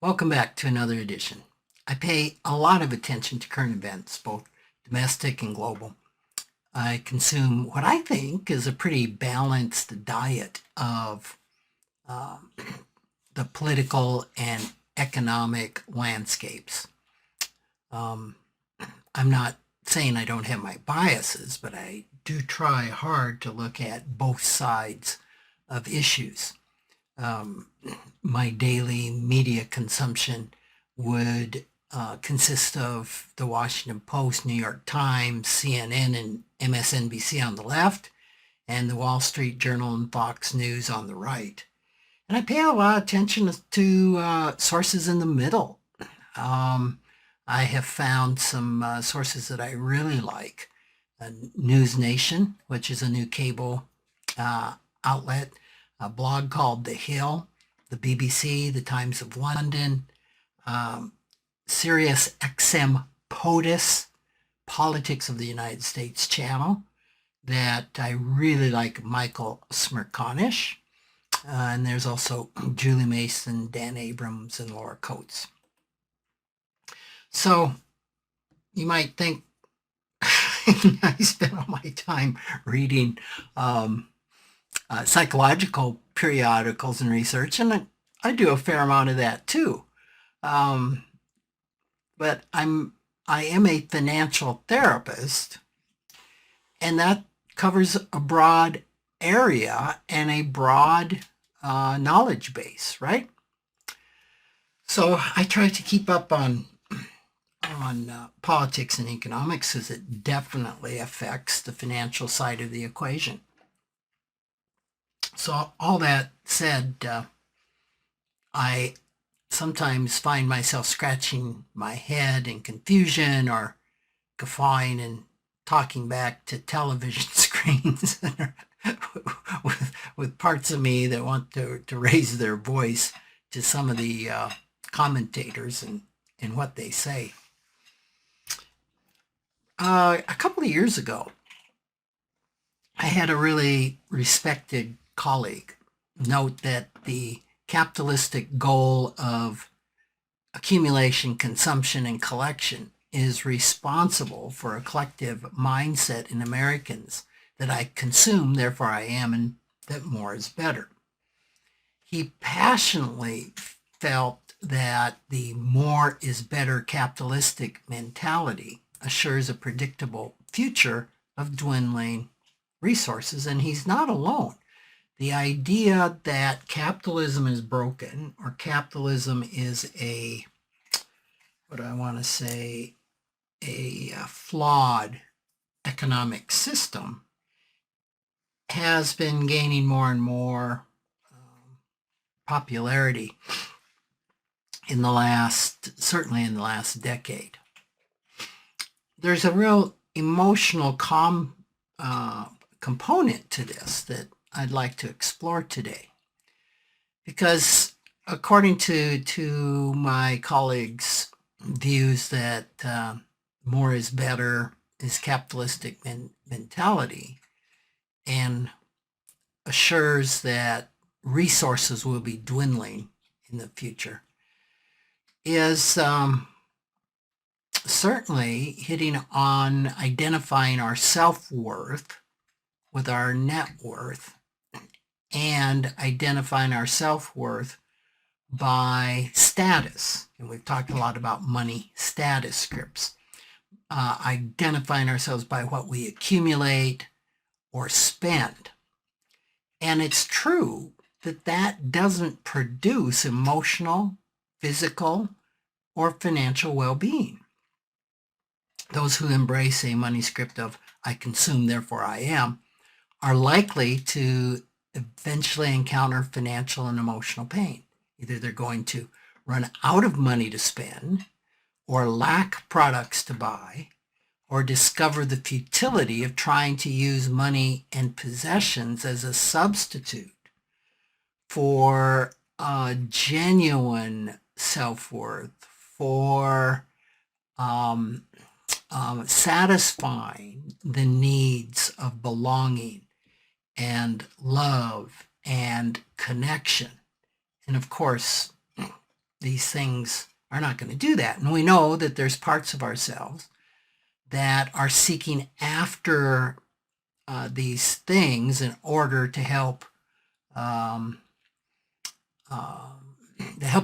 Welcome back to another edition. I pay a lot of attention to current events, both domestic and global. I consume what I think is a pretty balanced diet of um, the political and economic landscapes. Um, I'm not saying I don't have my biases, but I do try hard to look at both sides of issues. Um, my daily media consumption would consist of the Washington Post, New York Times, CNN, and MSNBC on the left, and the Wall Street Journal and Fox News on the right. And I pay a lot of attention to sources in the middle. Um, I have found some sources that I really like. News Nation, which is a new cable outlet, a blog called The Hill, the BBC, the Times of London, Sirius XM POTUS, Politics of the United States channel, that I really like Michael Smerconish. And there's also Julie Mason, Dan Abrams, and Laura Coates. So you might think I spend all my time reading psychological periodicals and research, and I do a fair amount of that too. But I am a financial therapist, and that covers a broad area and a broad knowledge base, right? So I try to keep up on politics and economics, as it definitely affects the financial side of the equation. So all that said, I sometimes find myself scratching my head in confusion or guffawing and talking back to television screens with parts of me that want to raise their voice to some of the commentators and what they say. A couple of years ago, I had a really respected colleague note that the capitalistic goal of accumulation, consumption, and collection is responsible for a collective mindset in Americans that I consume, therefore I am, and that more is better. He passionately felt that the more is better capitalistic mentality assures a predictable future of dwindling resources, and he's not alone. The idea that capitalism is broken, or capitalism is a flawed economic system, has been gaining more and more popularity certainly in the last decade. There's a real emotional component to this that I'd like to explore today, because according to my colleagues' views that more is better is capitalistic mentality, and assures that resources will be dwindling in the future, is certainly hitting on identifying our self-worth with our net worth, and identifying our self-worth by status. And we've talked a lot about money status scripts. Identifying ourselves by what we accumulate or spend. And it's true that that doesn't produce emotional, physical, or financial well-being. Those who embrace a money script of I consume, therefore I am, are likely to eventually encounter financial and emotional pain. Either they're going to run out of money to spend, or lack products to buy, or discover the futility of trying to use money and possessions as a substitute for genuine self-worth, for satisfying the needs of belonging and love and connection. And of course, these things are not going to do that. And we know that there's parts of ourselves that are seeking after these things in order to help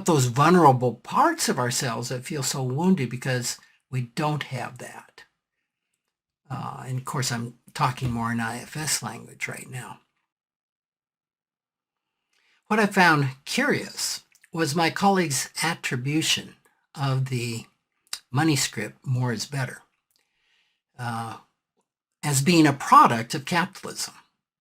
those vulnerable parts of ourselves that feel so wounded because we don't have that. And of course, I'm talking more in IFS language right now. What I found curious was my colleague's attribution of the money script, more is better, as being a product of capitalism.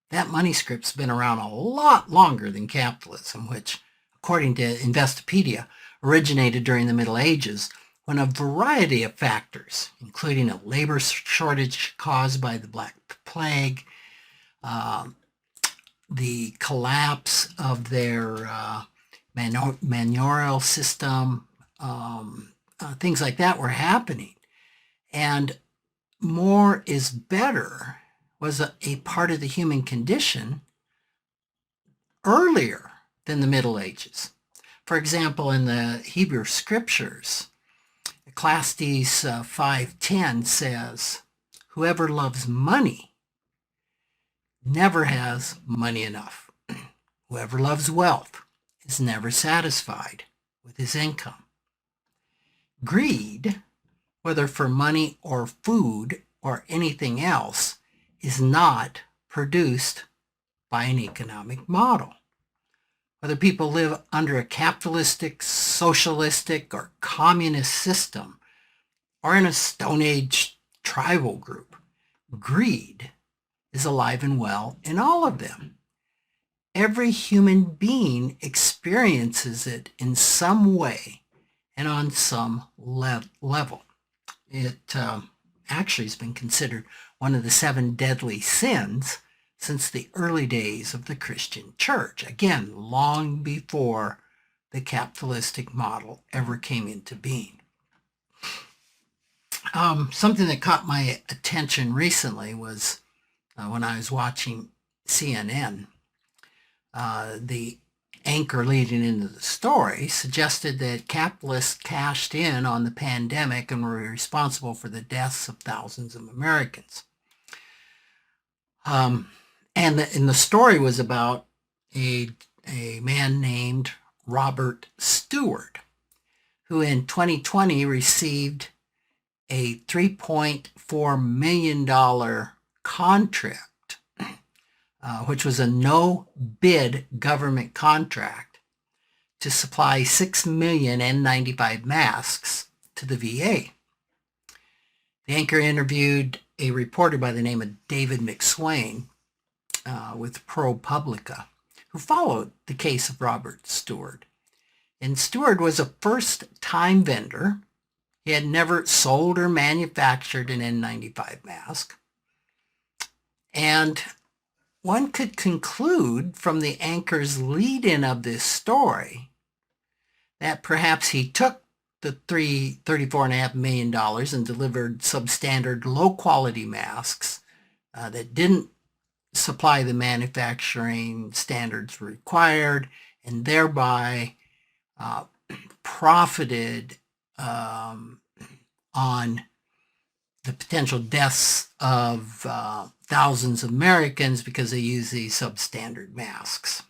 That money script's been around a lot longer than capitalism, which, according to Investopedia, originated during the Middle Ages when a variety of factors, including a labor shortage caused by the Black Plague, the collapse of their manorial system, things like that were happening. And more is better was a part of the human condition earlier than the Middle Ages. For example, in the Hebrew scriptures, Ecclesiastes 5:10 says, "Whoever loves money never has money enough. Whoever loves wealth is never satisfied with his income." Greed, whether for money or food or anything else, is not produced by an economic model. Whether people live under a capitalistic, socialistic, or communist system, or in a Stone Age tribal group, greed is alive and well in all of them. Every human being experiences it in some way and on some level. It actually has been considered one of the 7 deadly sins since the early days of the Christian church. Again, long before the capitalistic model ever came into being. Something that caught my attention recently was when I was watching CNN. The anchor leading into the story suggested that capitalists cashed in on the pandemic and were responsible for the deaths of thousands of Americans. And the story was about a man named Robert Stewart, who in 2020 received a $3.4 million contract, which was a no-bid government contract to supply 6 million N95 masks to the VA. The anchor interviewed a reporter by the name of David McSwain with ProPublica, who followed the case of Robert Stewart. And Stewart was a first-time vendor. He had never sold or manufactured an N95 mask. And one could conclude from the anchor's lead-in of this story that perhaps he took the $34.5 million and delivered substandard low-quality masks that didn't supply the manufacturing standards required, and thereby profited on the potential deaths of thousands of Americans because they use these substandard masks.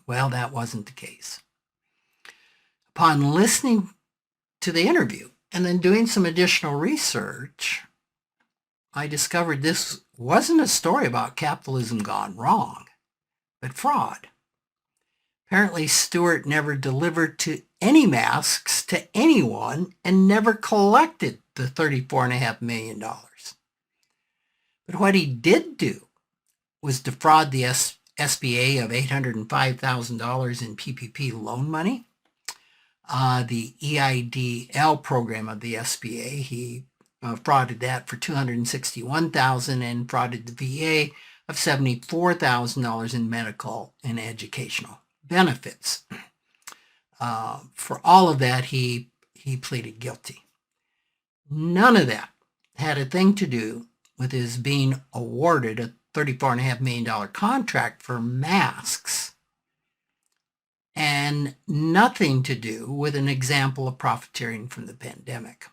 Well, that wasn't the case. Upon listening to the interview and then doing some additional research, I discovered this wasn't a story about capitalism gone wrong, but fraud. Apparently, Stewart never delivered to any masks to anyone and never collected the $34.5 million. But what he did do was defraud the SBA of $805,000 in PPP loan money. The EIDL program of the SBA, he frauded that for $261,000 and frauded the VA of $74,000 in medical and educational benefits. For all of that, he pleaded guilty. None of that had a thing to do with his being awarded a $34.5 million contract for masks and nothing to do with an example of profiteering from the pandemic.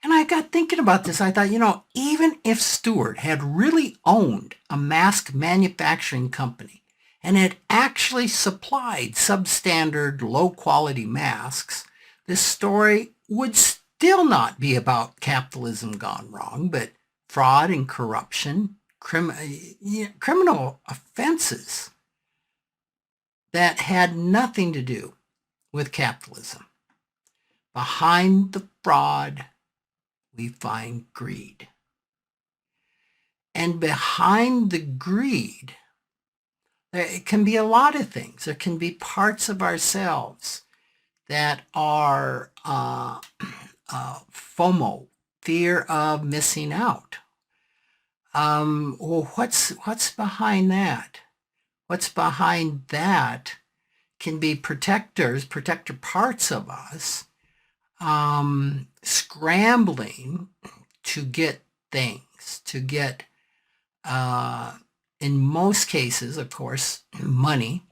And I got thinking about this. I thought, even if Stewart had really owned a mask manufacturing company and had actually supplied substandard, low-quality masks, this story would still not be about capitalism gone wrong, but fraud and corruption, criminal offenses that had nothing to do with capitalism. Behind the fraud, we find greed. And behind the greed, it can be a lot of things. There can be parts of ourselves that are FOMO, fear of missing out. Well, what's behind that? What's behind that can be protector parts of us scrambling to get things, to get, in most cases, of course, money,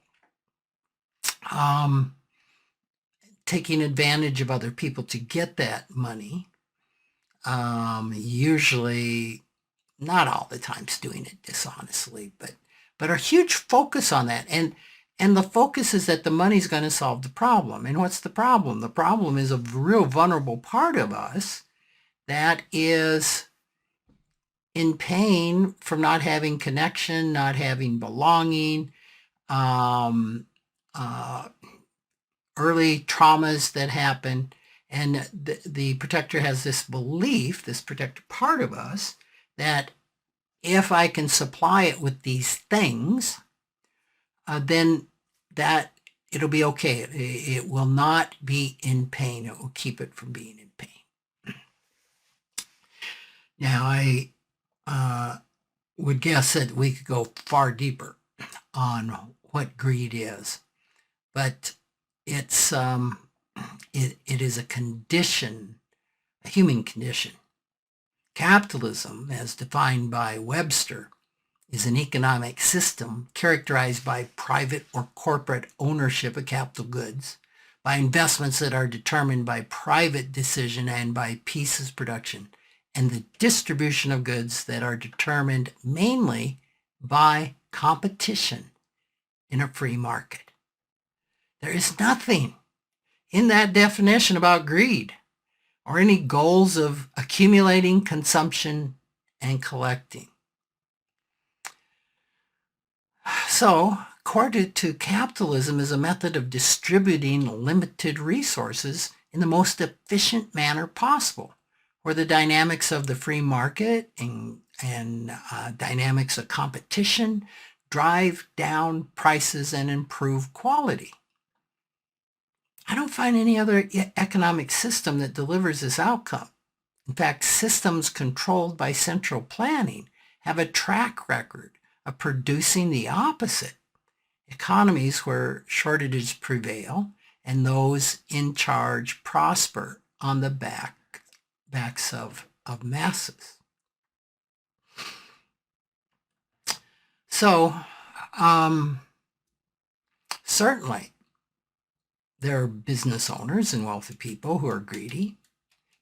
taking advantage of other people to get that money, usually, not all the times doing it dishonestly, but a huge focus on that. And the focus is that the money's going to solve the problem. And what's the problem? The problem is a real vulnerable part of us that is in pain from not having connection, not having belonging, early traumas that happen. And the protector has this belief, this protector part of us, that if I can supply it with these things, then that it'll be okay. It will not be in pain. It will keep it from being in pain. Now, I would guess that we could go far deeper on what greed is, but it's it is a condition, a human condition. Capitalism, as defined by Webster, is an economic system characterized by private or corporate ownership of capital goods, by investments that are determined by private decision and by pieces production, and the distribution of goods that are determined mainly by competition in a free market. There is nothing in that definition about greed or any goals of accumulating, consumption, and collecting. So, according to capitalism, is a method of distributing limited resources in the most efficient manner possible, where the dynamics of the free market and dynamics of competition drive down prices and improve quality. I don't find any other economic system that delivers this outcome. In fact, systems controlled by central planning have a track record of producing the opposite. Economies where shortages prevail and those in charge prosper on the backs of masses. So, certainly, there are business owners and wealthy people who are greedy,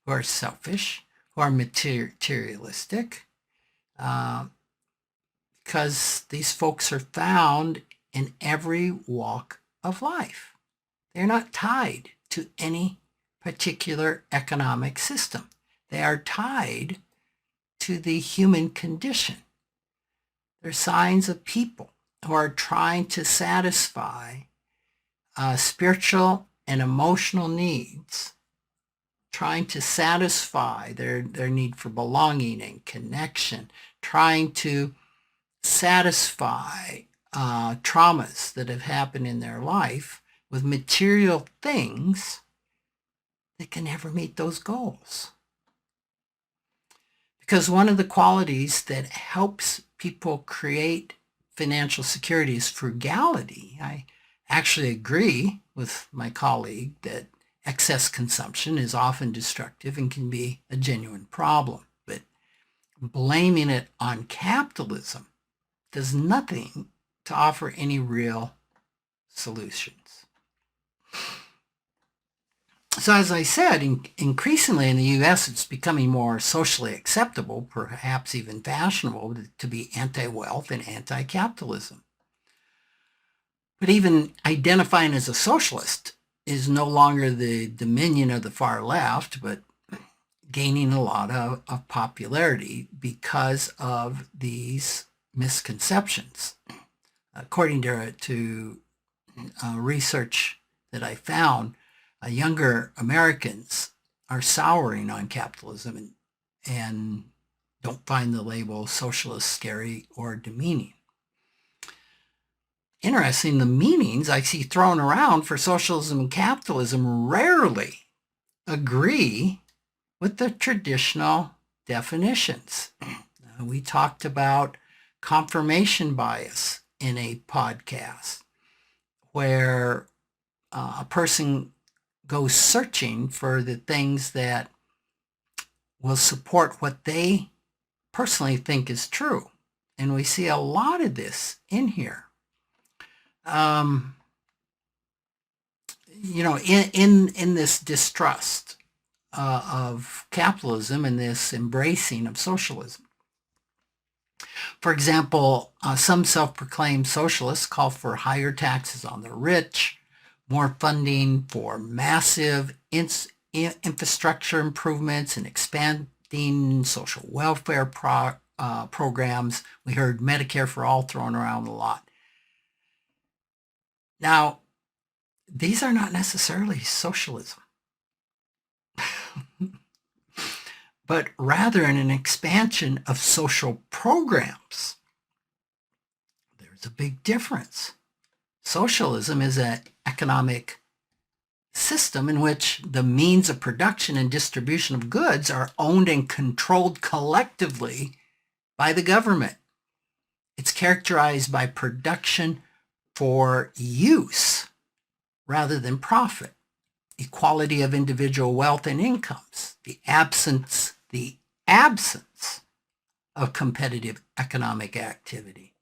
who are selfish, who are materialistic, because these folks are found in every walk of life. They're not tied to any particular economic system. They are tied to the human condition. They're signs of people who are trying to satisfy spiritual and emotional needs, trying to satisfy their need for belonging and connection, trying to satisfy traumas that have happened in their life with material things that can never meet those goals. Because one of the qualities that helps people create financial security is frugality. I actually agree with my colleague that excess consumption is often destructive and can be a genuine problem. But blaming it on capitalism does nothing to offer any real solutions. So as I said, increasingly in the U.S., it's becoming more socially acceptable, perhaps even fashionable, to be anti-wealth and anti-capitalism. But even identifying as a socialist is no longer the dominion of the far left, but gaining a lot of popularity because of these misconceptions. According to research that I found, younger Americans are souring on capitalism and don't find the label socialist scary or demeaning. Interesting, the meanings I see thrown around for socialism and capitalism rarely agree with the traditional definitions. We talked about confirmation bias in a podcast where a person goes searching for the things that will support what they personally think is true. And we see a lot of this in here. In this distrust of capitalism and this embracing of socialism. For example, some self-proclaimed socialists call for higher taxes on the rich, more funding for massive infrastructure improvements and expanding social welfare programs. We heard Medicare for All thrown around a lot. Now, these are not necessarily socialism, but rather an expansion of social programs. There's a big difference. Socialism is an economic system in which the means of production and distribution of goods are owned and controlled collectively by the government. It's characterized by production for use rather than profit, equality of individual wealth and incomes, the absence of competitive economic activity.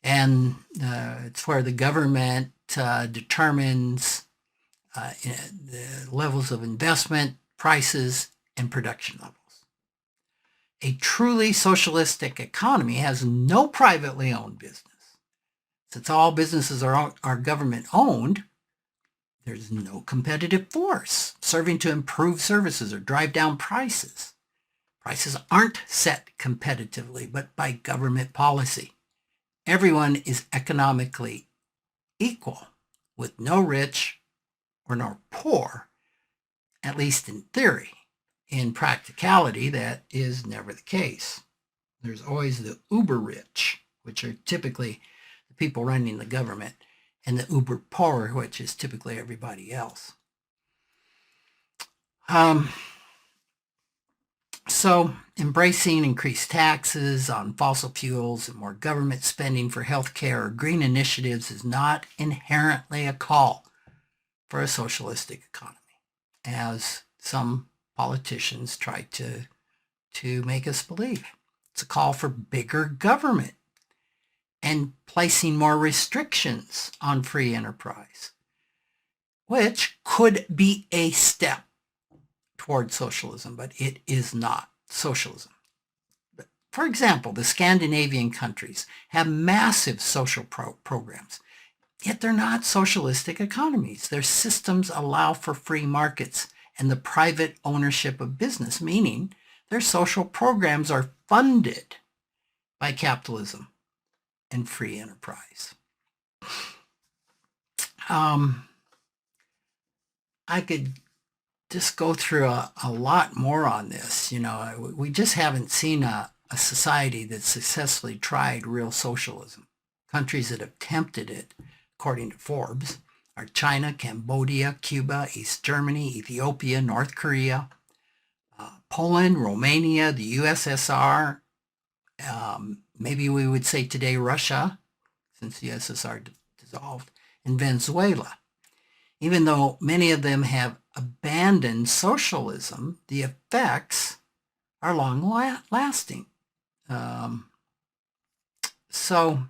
And it's where the government determines the levels of investment, prices, and production levels. A truly socialistic economy has no privately owned business. Since all businesses are government owned, there's no competitive force serving to improve services or drive down prices. Prices aren't set competitively, but by government policy. Everyone is economically equal, with no rich or no poor, at least in theory. In practicality, that is never the case. There's always the uber rich, which are typically the people running the government, and the uber poor, which is typically everybody else. So embracing increased taxes on fossil fuels and more government spending for healthcare or green initiatives is not inherently a call for a socialistic economy, as some politicians try to make us believe. It's a call for bigger government and placing more restrictions on free enterprise, which could be a step toward socialism, but it is not socialism. For example, the Scandinavian countries have massive social programs, yet they're not socialistic economies. Their systems allow for free markets and the private ownership of business, meaning their social programs are funded by capitalism and free enterprise. I could just go through a lot more on this. We just haven't seen a society that successfully tried real socialism. Countries that have attempted it, according to Forbes, are China, Cambodia, Cuba, East Germany, Ethiopia, North Korea, Poland, Romania, the USSR, maybe we would say today Russia, since the USSR dissolved, and Venezuela. Even though many of them have abandoned socialism, the effects are long-lasting. So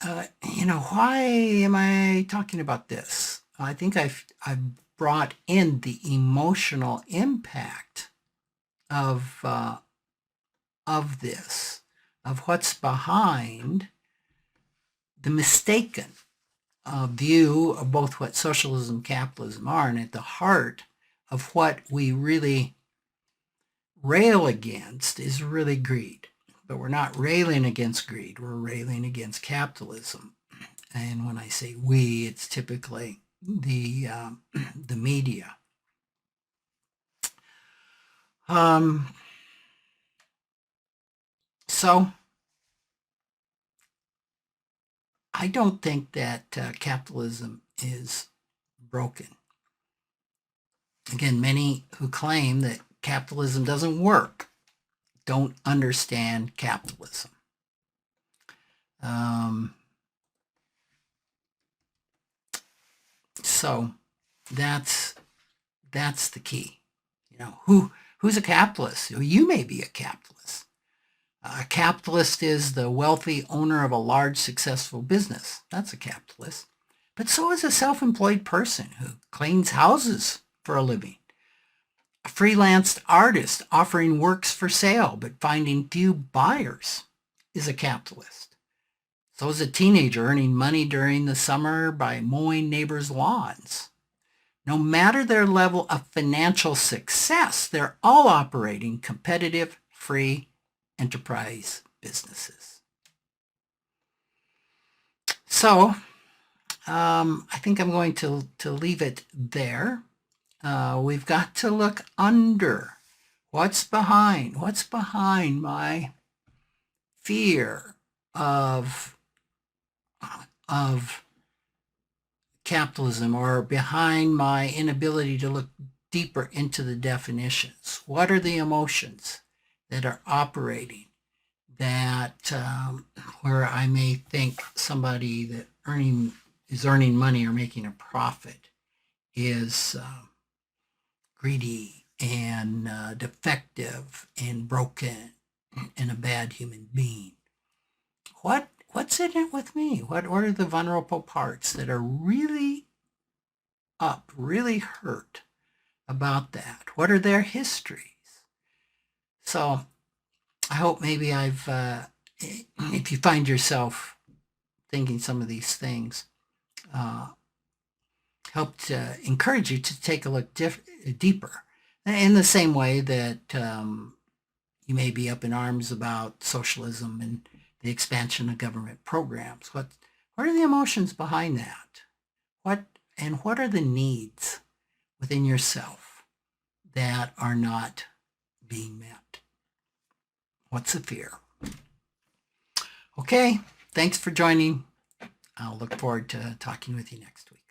why am I talking about this? I think I've brought in the emotional impact of this, of what's behind the mistaken view of both what socialism and capitalism are, and at the heart of what we really rail against is really greed. But we're not railing against greed, we're railing against capitalism. And when I say we, it's typically the media. So I don't think that capitalism is broken. Again, many who claim that capitalism doesn't work don't understand capitalism. So that's the key. Who's a capitalist? You may be a capitalist. A capitalist is the wealthy owner of a large successful business. That's a capitalist. But so is a self-employed person who cleans houses for a living. A freelance artist offering works for sale but finding few buyers is a capitalist. So is a teenager earning money during the summer by mowing neighbors' lawns. No matter their level of financial success, they're all operating competitive, free enterprise businesses. So I think I'm going to leave it there. We've got to look under. What's behind my fear of capitalism, or behind my inability to look deeper into the definitions? What are the emotions that are operating that where I may think somebody that is earning money or making a profit is greedy and defective and broken and a bad human being? What's in it with me? What are the vulnerable parts that are really really hurt about that? What are their histories? So I hope maybe if you find yourself thinking some of these things, helped encourage you to take a look deeper. In the same way that you may be up in arms about socialism and the expansion of government programs. What are the emotions behind that? What are the needs within yourself that are not being met? What's the fear? Okay, thanks for joining. I'll look forward to talking with you next week.